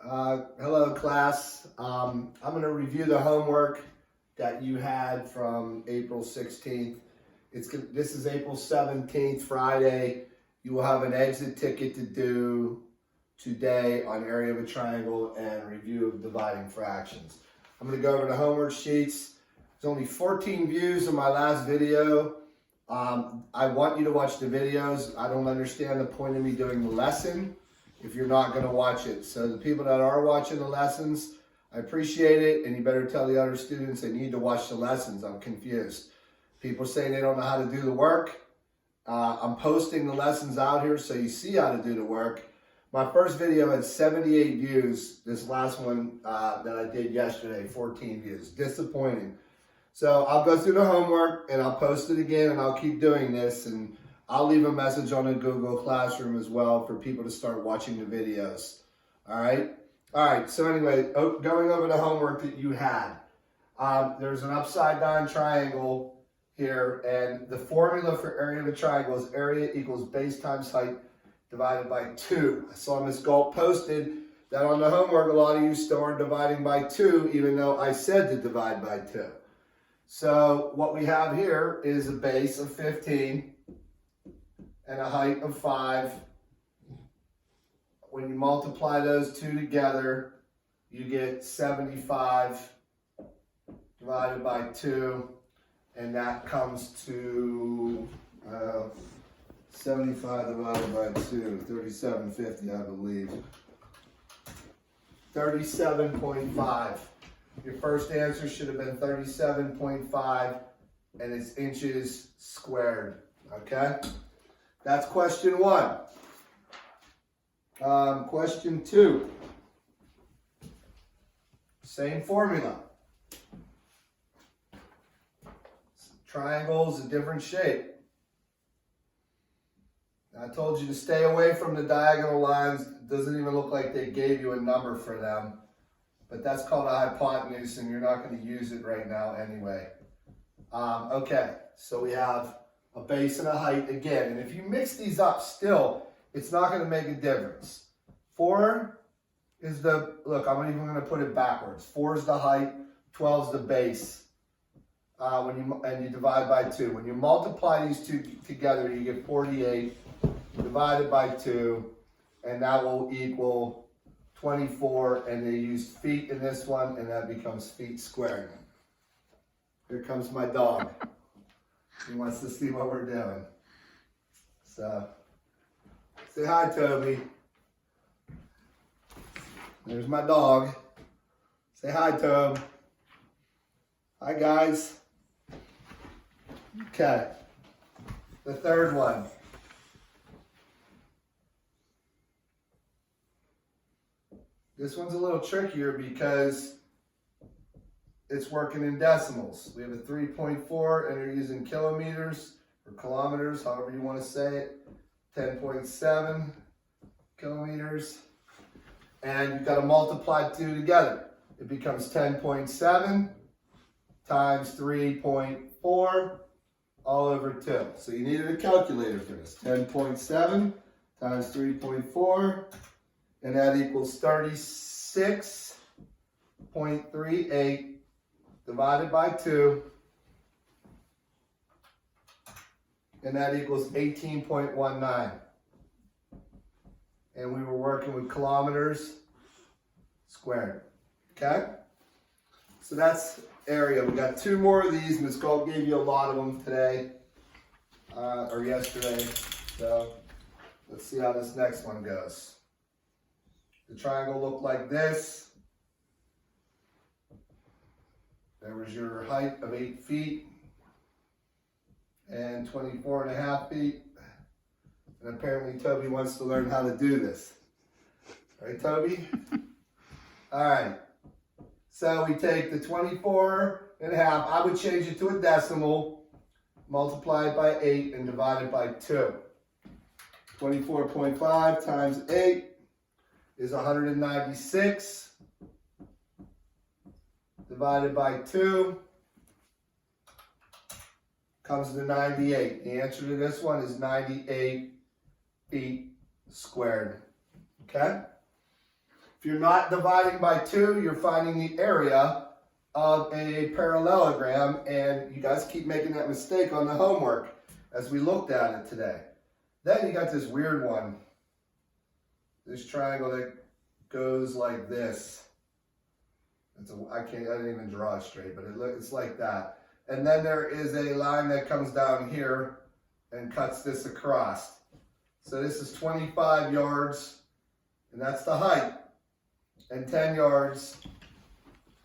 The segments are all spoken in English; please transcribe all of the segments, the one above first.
Hello class. I'm going to review the homework that you had from April 16th. This is April 17th, Friday. You will have an exit ticket to do today on area of a triangle and review of dividing fractions. I'm going to go over the homework sheets. There's only 14 views of my last video. I want you to watch the videos. I don't understand the point of me doing the lesson if you're not going to watch it. So the people that are watching the lessons, I appreciate it, and you better tell the other students they need to watch the lessons. I'm confused. People say they don't know how to do the work. I'm posting the lessons out here so you see how to do the work. My first video had 78 views. This last one that I did yesterday, 14 views. Disappointing. So I'll go through the homework and I'll post it again, and I'll keep doing this, and I'll leave a message on the Google Classroom as well for people to start watching the videos. All right, so anyway, going over the homework that you had. There's an upside down triangle here, and the formula for area of a triangle is area equals base times height divided by 2. I saw Ms. Galt posted that on the homework a lot of you still are dividing by 2, even though I said to divide by 2. So what we have here is a base of 15 and a height of 5. When you multiply those two together, you get 75 divided by 2, and that comes to 75 divided by 2, 3750, I believe. 37.5. Your first answer should have been 37.5, and it's inches squared, okay? That's question 1. Question 2. Same formula. Triangle's a different shape. I told you to stay away from the diagonal lines. It doesn't even look like they gave you a number for them. But that's called a hypotenuse, and you're not going to use it right now anyway. Okay, so we have a base and a height again. And if you mix these up still, it's not going to make a difference. 4 is the, look, I'm even going to put it backwards. 4 is the height, 12 is the base. And you divide by 2. When you multiply these two together, you get 48 divided by 2, and that will equal 24, and they used feet in this one, and that becomes feet squared. Here comes my dog. He wants to see what we're doing. So, say hi, Toby. There's my dog. Say hi, Toby. Hi, guys. Okay. The third one. This one's a little trickier because it's working in decimals. We have a 3.4, and they're using kilometers or kilometers, however you want to say it. 10.7 kilometers. And you've got to multiply 2 together. It becomes 10.7 times 3.4 all over 2. So you needed a calculator for this. 10.7 times 3.4. And that equals 36.38 divided by 2. And that equals 18.19. And we were working with kilometers squared. Okay? So that's area. We got 2 more of these. Ms. Galt gave you a lot of them today or yesterday. So let's see how this next one goes. The triangle looked like this. There was your height of 8 feet and 24.5 feet. And apparently Toby wants to learn how to do this. Right, Toby? All right. So we take the 24.5. I would change it to a decimal, multiply it by 8, and divide it by 2. 24.5 times 8 is 196 divided by 2 comes to 98. The answer to this one is 98 feet squared. Okay? If you're not dividing by 2, you're finding the area of a parallelogram, and you guys keep making that mistake on the homework as we looked at it today. Then you got this weird one, this triangle that goes like this. I didn't even draw it straight, but it's like that. And then there is a line that comes down here and cuts this across. So this is 25 yards, and that's the height. And 10 yards,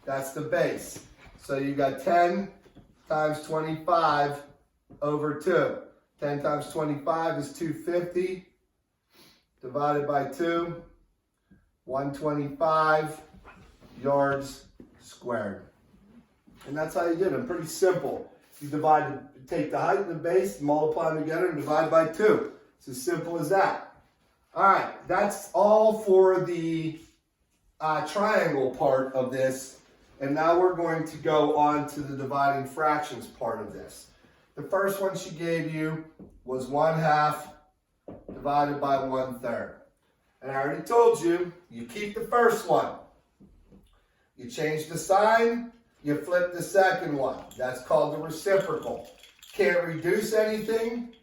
that's the base. So you got 10 times 25 over 2. 10 times 25 is 250 divided by 2, 125 yards squared. And that's how you did it. Pretty simple. You take the height and the base, multiply them together, and divide by 2. It's as simple as that. All right, that's all for the triangle part of this. And now we're going to go on to the dividing fractions part of this. The first one she gave you was 1/2 divided by 1/3. And I already told you, you keep the first one. You change the sign, you flip the second one. That's called the reciprocal. Can't reduce anything.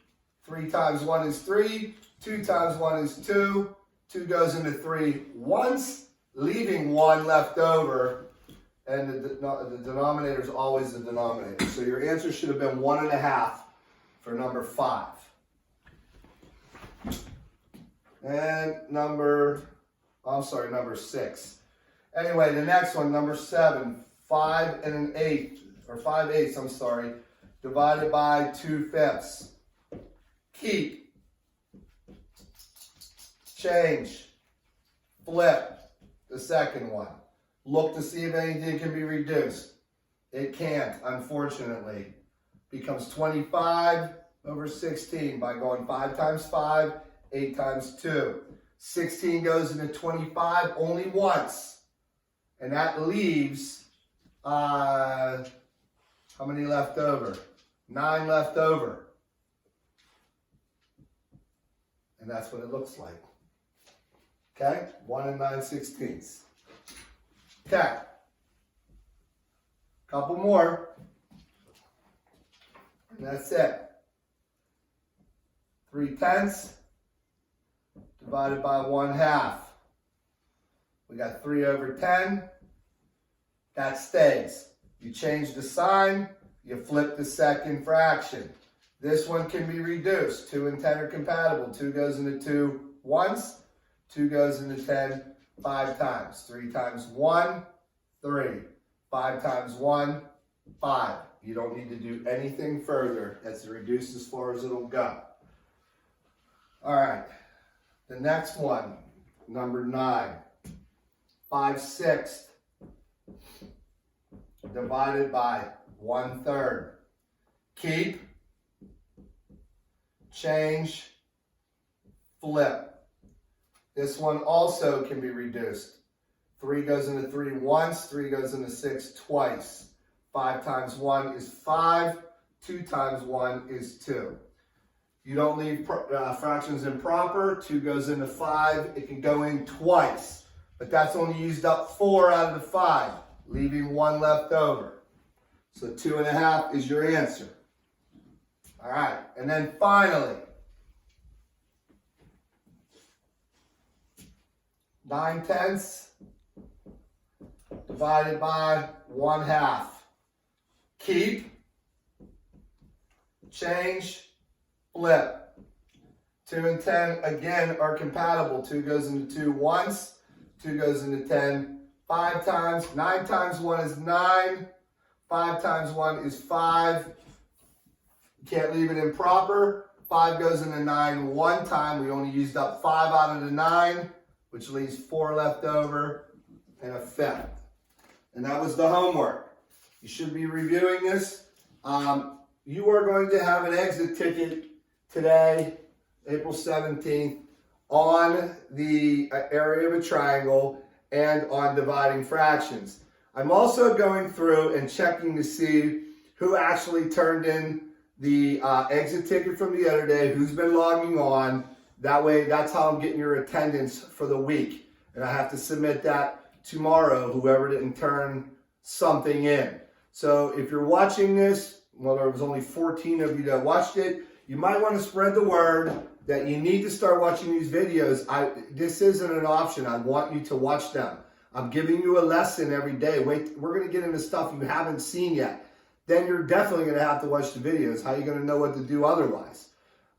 3 times 1 is 3. 2 times 1 is 2. 2 goes into 3 once, leaving 1 left over. And the denominator is always the denominator. So your answer should have been 1/2 for number 5. And number 6. Anyway, the next one, number 7, 5 5/8, I'm sorry, divided by 2/5. Keep, change, flip the second one. Look to see if anything can be reduced. It can't, unfortunately. Becomes 25 over 16 by going 5 times 5, 8 times 2. 16 goes into 25 only once. And that leaves, how many left over? 9 left over. And that's what it looks like. Okay? 1 9/16. Okay. Couple more. And that's it. 3/10 divided by 1/2. We got 3 over 10. That stays. You change the sign, you flip the second fraction. This one can be reduced. 2 and 10 are compatible. 2 goes into 2 once. 2 goes into 10 5 times. 3 times 1, 3. 5 times 1, 5. You don't need to do anything further. That's reduced as far as it'll go. All right. The next one, number 9. 5/6 divided by 1/3. Keep, change, flip. This one also can be reduced. 3 goes into 3 once, 3 goes into 6 twice. 5 times 1 is 5, 2 times 1 is 2. You don't leave fractions improper. 2 goes into 5, it can go in twice. But that's only used up 4 out of the 5, leaving 1 left over. So 2.5 is your answer. All right, and then finally, 9/10 divided by 1/2. Keep, change, flip. 2 and 10 again are compatible. 2 goes into 2 once, 2 goes into 10 5 times. 9 times 1 is 9. 5 times 1 is 5. You can't leave it improper. 5 goes into 9 one time. We only used up 5 out of the 9, which leaves 4 left over and a 5th. And that was the homework. You should be reviewing this. You are going to have an exit ticket today, April 17th, on the area of a triangle and on dividing fractions. I'm also going through and checking to see who actually turned in the exit ticket from the other day, who's been logging on. That way, that's how I'm getting your attendance for the week. and I have to submit that tomorrow, whoever didn't turn something in. So if you're watching this, well, there was only 14 of you that watched it, you might want to spread the word that you need to start watching these videos. This isn't an option. I want you to watch them. I'm giving you a lesson every day. Wait, we're going to get into stuff you haven't seen yet. Then you're definitely going to have to watch the videos. How are you going to know what to do otherwise?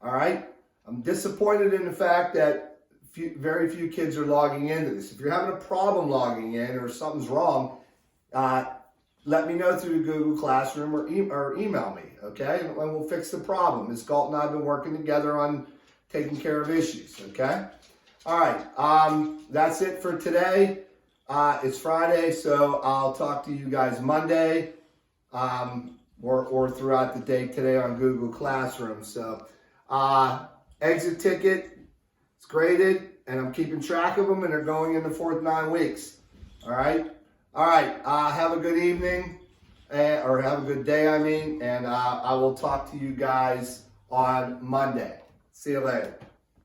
All right? I'm disappointed in the fact that very few kids are logging into this. If you're having a problem logging in or something's wrong, let me know through Google Classroom or email me, okay? And we'll fix the problem. Ms. Galt and I have been working together on taking care of issues, okay? All right, that's it for today. It's Friday, so I'll talk to you guys Monday or throughout the day today on Google Classroom. So exit ticket, it's graded, and I'm keeping track of them, and they're going in the fourth 9 weeks, all right? All right, have a good evening, or have a good day, I mean, and I will talk to you guys on Monday. See you later.